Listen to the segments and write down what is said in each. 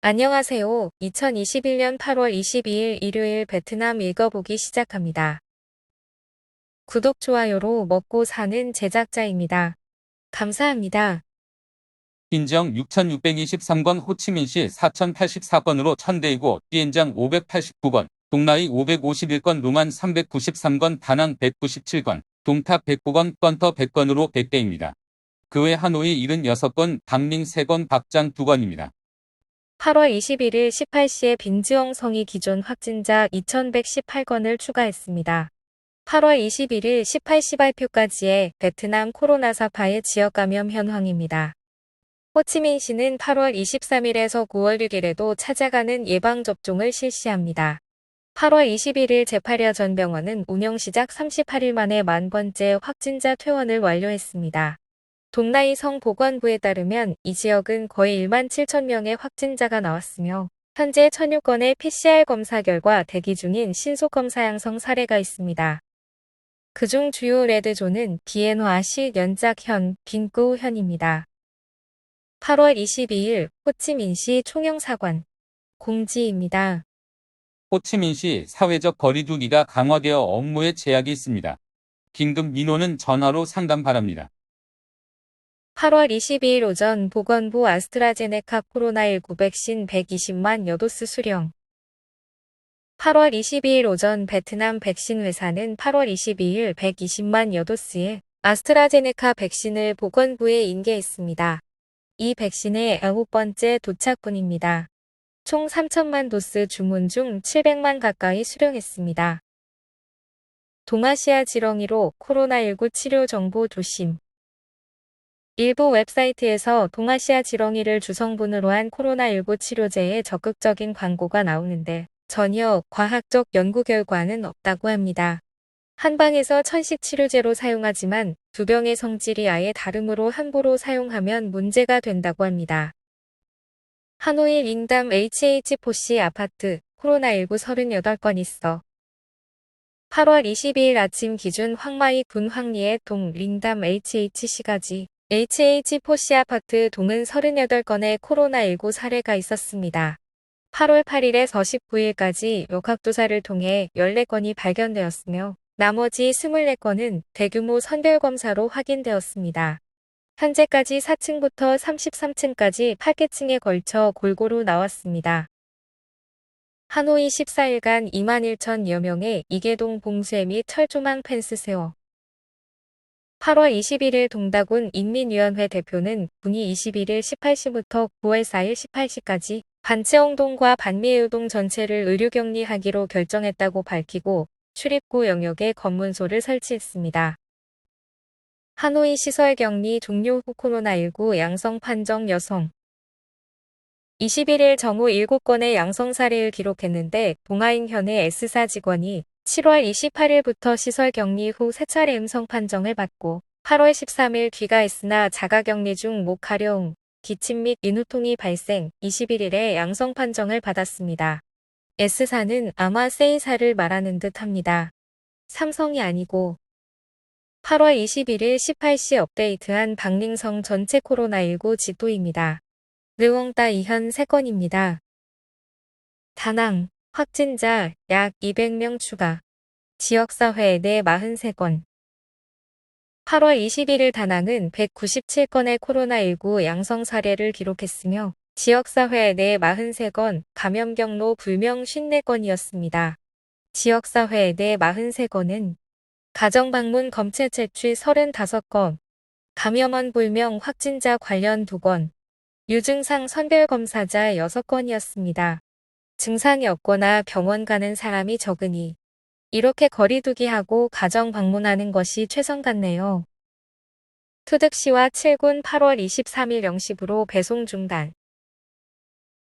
안녕하세요. 2021년 8월 22일 일요일 베트남 읽어보기 시작합니다. 구독, 좋아요로 먹고 사는 제작자입니다. 감사합니다. 빈정 6623건 호치민시 4084건으로 천대이고 비엔장 589건, 동나이 551건, 루만 393건, 다낭 197건, 동탑 109건, 건터 100건으로 100대입니다. 그 외 하노이 76건, 박링 3건, 박장 2건입니다. 8월 21일 18시에 빈지엉 성이 기존 확진자 2118건을 추가했습니다. 8월 21일 18시 발표까지의 베트남 코로나 사파의 지역 감염 현황입니다. 호치민시는 8월 23일에서 9월 6일에도 찾아가는 예방접종을 실시합니다. 8월 21일 제8야 전 병원은 운영 시작 38일 만에 10,000번째 확진자 퇴원을 완료했습니다. 동나이 성 보건부에 따르면 이 지역은 거의 1만 7천 명의 확진자가 나왔으며 현재 1,006건의 PCR 검사 결과 대기 중인 신속검사 양성 사례가 있습니다. 그중 주요 레드존은 비엔화시, 연작현, 빈꾸현입니다. 8월 22일 호치민시 총영사관 공지입니다. 호치민시 사회적 거리두기가 강화되어 업무에 제약이 있습니다. 긴급 민원은 전화로 상담 바랍니다. 8월 22일 오전 보건부 아스트라제네카 코로나19 백신 120만 여도스 수령. 8월 22일 오전 베트남 백신 회사는 8월 22일 120만 여도스의 아스트라제네카 백신을 보건부에 인계했습니다. 이 백신의 9번째 도착분입니다. 총 3천만 도스 주문 중 700만 가까이 수령했습니다. 동아시아 지렁이로 코로나19 치료 정보 조심. 일부 웹사이트에서 동아시아 지렁이를 주성분으로 한 코로나19 치료제에 적극적인 광고가 나오는데 전혀 과학적 연구 결과는 없다고 합니다. 한방에서 천식 치료제로 사용하지만 두 병의 성질이 아예 다르므로 함부로 사용하면 문제가 된다고 합니다. 하노이 링담 HH4C 아파트 코로나19 38건 있어. 8월 22일 아침 기준 황마이 군 황리의 동 링담 HHC까지 HH4C 아파트 동은 38건의 코로나19 사례가 있었습니다. 8월 8일에서 19일까지 역학조사를 통해 14건이 발견되었으며 나머지 24건은 대규모 선별검사로 확인되었습니다. 현재까지 4층부터 33층까지 8개층에 걸쳐 골고루 나왔습니다. 하노이 14일간 21,000여 명의 이계동 봉쇄 및 철조망 펜스 세워. 8월 21일 동다군 인민위원회 대표는 군이 21일 18시부터 9월 4일 18시까지 반체홍동과 반미해우동 전체를 의료격리하기로 결정했다고 밝히고 출입구 영역에 검문소를 설치했습니다. 하노이 시설격리 종료 후 코로나19 양성 판정 여성. 21일 정오 7건의 양성 사례를 기록했는데 동아인현의 S사 직원이 7월 28일부터 시설격리 후 3차례 음성 판정을 받고 8월 13일 귀가했으나 자가격리 중 목 가려움, 기침 및 인후통이 발생, 21일에 양성 판정을 받았습니다. S사는 아마 C사를 말하는 듯 합니다. 삼성이 아니고. 8월 21일 18시 업데이트한 박링성 전체 코로나19 지도입니다. 르웡따 이현 3건입니다. 다낭, 확진자 약 200명 추가. 지역사회 내 43건. 8월 21일 다낭은 197건의 코로나19 양성 사례를 기록했으며 지역사회 내 43건, 감염 경로 불명 54건이었습니다. 지역사회 내 43건은 가정방문 검체 채취 35건, 감염원 불명 확진자 관련 2건, 유증상 선별검사자 6건이었습니다. 증상이 없거나 병원 가는 사람이 적으니 이렇게 거리두기하고 가정 방문하는 것이 최선 같네요. 투득시와 7군 8월 23일 0시부로 배송 중단.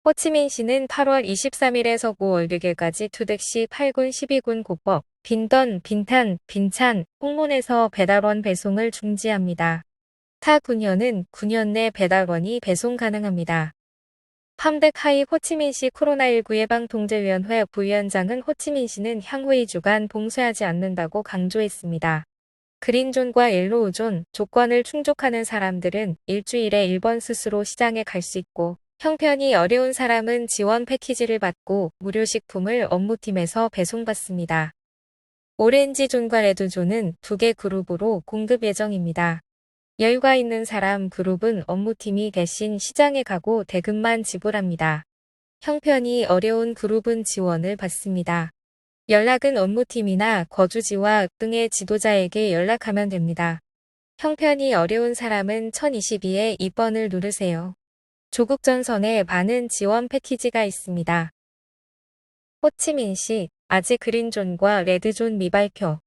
호치민시는 8월 23일에서 9월 6일까지 투득시 8군 12군 고법, 빈던, 빈탄, 빈찬, 홍문에서 배달원 배송을 중지합니다. 타 군현은 군현 내 배달원이 배송 가능합니다. 팜덱하이 호치민시 코로나19 예방통제위원회 부위원장은 호치민시는 향후 2주간 봉쇄하지 않는다고 강조했습니다. 그린존과 옐로우존 조건을 충족하는 사람들은 일주일에 1번 스스로 시장에 갈 수 있고 형편이 어려운 사람은 지원 패키지를 받고 무료 식품을 업무팀에서 배송받습니다. 오렌지존과 레드존은 2개 그룹으로 공급 예정입니다. 여유가 있는 사람 그룹은 업무팀이 대신 시장에 가고 대금만 지불합니다. 형편이 어려운 그룹은 지원을 받습니다. 연락은 업무팀이나 거주지와 등의 지도자에게 연락하면 됩니다. 형편이 어려운 사람은 1022에 2번을 누르세요. 조국 전선에 많은 지원 패키지가 있습니다. 호치민시 아직 그린존과 레드존 미발표.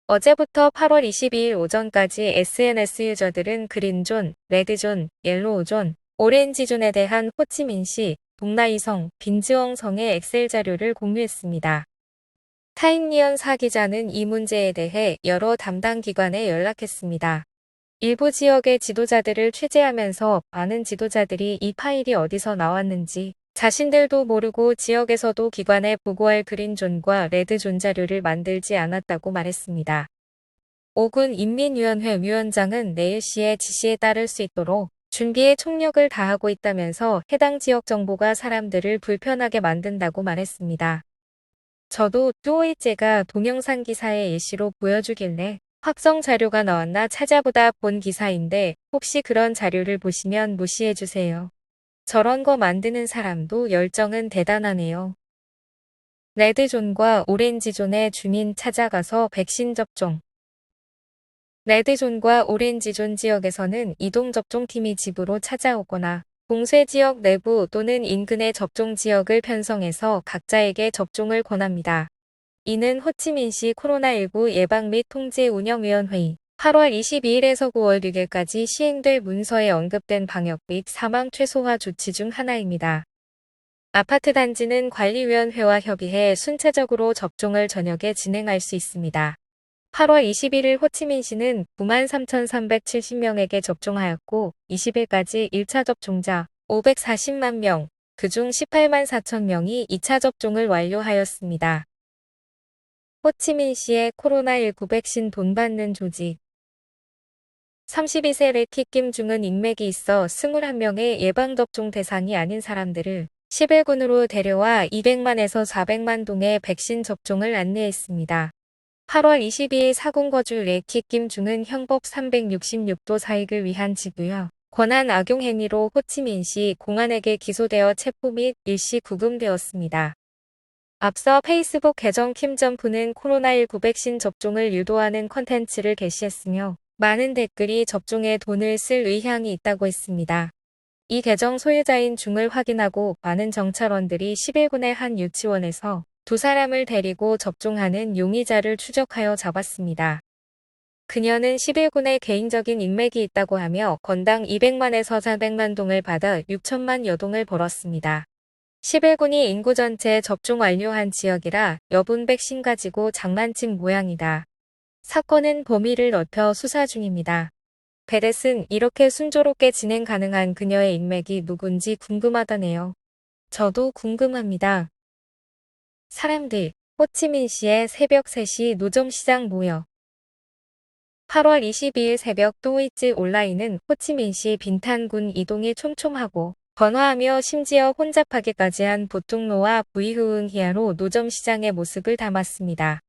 어제부터 8월 22일 오전까지 SNS 유저들은 그린존, 레드존, 옐로우존, 오렌지존에 대한 호치민시, 동나이성, 빈즈엉성의 엑셀 자료를 공유했습니다. 타임리언 사 기자는 이 문제에 대해 여러 담당 기관에 연락했습니다. 일부 지역의 지도자들을 취재하면서 많은 지도자들이 이 파일이 어디서 나왔는지 자신들도 모르고 지역에서도 기관에 보고할 그린존과 레드존 자료를 만들지 않았다고 말했습니다. 오군 인민위원회 위원장은 내일시의 지시에 따를 수 있도록 준비에 총력을 다하고 있다면서 해당 지역 정보가 사람들을 불편하게 만든다고 말했습니다. 저도 또일제가 동영상 기사에 예시로 보여주길래 확정 자료가 나왔나 찾아보다 본 기사인데 혹시 그런 자료를 보시면 무시해주세요. 저런 거 만드는 사람도 열정은 대단하네요. 레드존과 오렌지존의 주민 찾아가서 백신 접종. 레드존과 오렌지존 지역에서는 이동접종팀이 집으로 찾아오거나 봉쇄 지역 내부 또는 인근의 접종 지역을 편성해서 각자에게 접종을 권합니다. 이는 호치민시 코로나19 예방 및 통제 운영위원회의 8월 22일에서 9월 6일까지 시행될 문서에 언급된 방역 및 사망 최소화 조치 중 하나입니다. 아파트 단지는 관리위원회와 협의해 순차적으로 접종을 저녁에 진행할 수 있습니다. 8월 21일 호치민시는 93,370명에게 접종하였고 20일까지 1차 접종자 540만 명, 그중 18만 4천 명이 2차 접종을 완료하였습니다. 호치민시의 코로나19 백신 돈 받는 조직. 32세 레키킴 중은 인맥이 있어 21명의 예방접종 대상이 아닌 사람들을 11군으로 데려와 200만에서 400만 동의 백신 접종을 안내했습니다. 8월 22일 사군 거주 레키킴 중은 형법 366도 사익을 위한 직무와 권한 악용 행위로 호치민시 공안에게 기소되어 체포 및 일시 구금되었습니다. 앞서 페이스북 계정 킴점프는 코로나19 백신 접종을 유도하는 컨텐츠를 게시했으며 많은 댓글이 접종에 돈을 쓸 의향이 있다고 했습니다. 이 계정 소유자인 중을 확인하고 많은 정찰원들이 11군의 한 유치원에서 2사람을 데리고 접종하는 용의자를 추적하여 잡았습니다. 그녀는 11군의 개인적인 인맥이 있다고 하며 건당 200만에서 400만 동을 받아 6천만 여동을 벌었습니다. 11군이 인구 전체 접종 완료한 지역이라 여분 백신 가지고 장난친 모양이다. 사건은 범위를 넓혀 수사 중입니다. 베렛은 이렇게 순조롭게 진행 가능한 그녀의 인맥이 누군지 궁금하다네요. 저도 궁금합니다. 사람들, 호치민시의 새벽 3시 노점시장 모여. 8월 22일 새벽 또이즈 온라인은 호치민시 빈탄군 이동이 촘촘하고 번화하며 심지어 혼잡하기까지 한 보통로와 부이흐응히아로 노점시장의 모습을 담았습니다.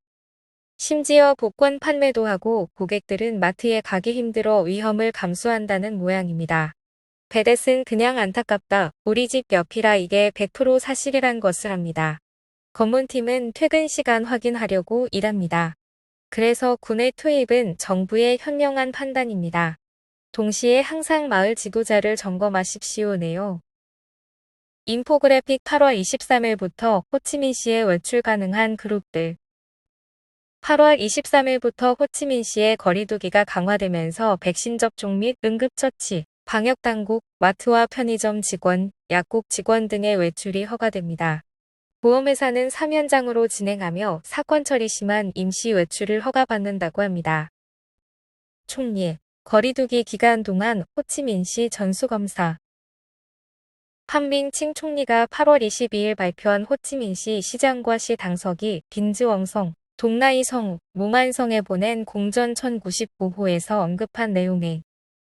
심지어 복권 판매도 하고 고객들은 마트에 가기 힘들어 위험을 감수한다는 모양입니다. 베댓은 그냥 안타깝다. 우리 집 옆이라 이게 100% 사실이란 것을 합니다. 검문팀은 퇴근 시간 확인하려고 일합니다. 그래서 군의 투입은 정부의 현명한 판단입니다. 동시에 항상 마을 지도자를 점검하십시오네요. 인포그래픽 8월 23일부터 호치민시에 외출 가능한 그룹들. 8월 23일부터 호치민시의 거리두기가 강화되면서 백신 접종 및 응급처치, 방역당국, 마트와 편의점 직원, 약국 직원 등의 외출이 허가됩니다. 보험회사는 3연장으로 진행하며 사건 처리 심한 임시 외출을 허가받는다고 합니다. 총리, 거리두기 기간 동안 호치민시 전수검사. 판밍칭 총리가 8월 22일 발표한 호치민시 시장과 시 당석이 빈즈웡성, 동나이성, 무만성에 보낸 공전 1099호에서 언급한 내용에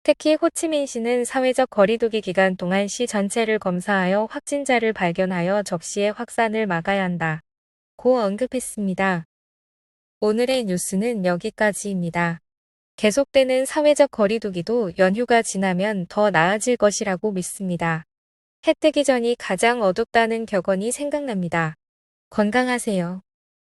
특히 호치민시는 사회적 거리두기 기간 동안 시 전체를 검사하여 확진자를 발견하여 적시에 확산을 막아야 한다. 고 언급했습니다. 오늘의 뉴스는 여기까지입니다. 계속되는 사회적 거리두기도 연휴가 지나면 더 나아질 것이라고 믿습니다. 해 뜨기 전이 가장 어둡다는 격언이 생각납니다. 건강하세요.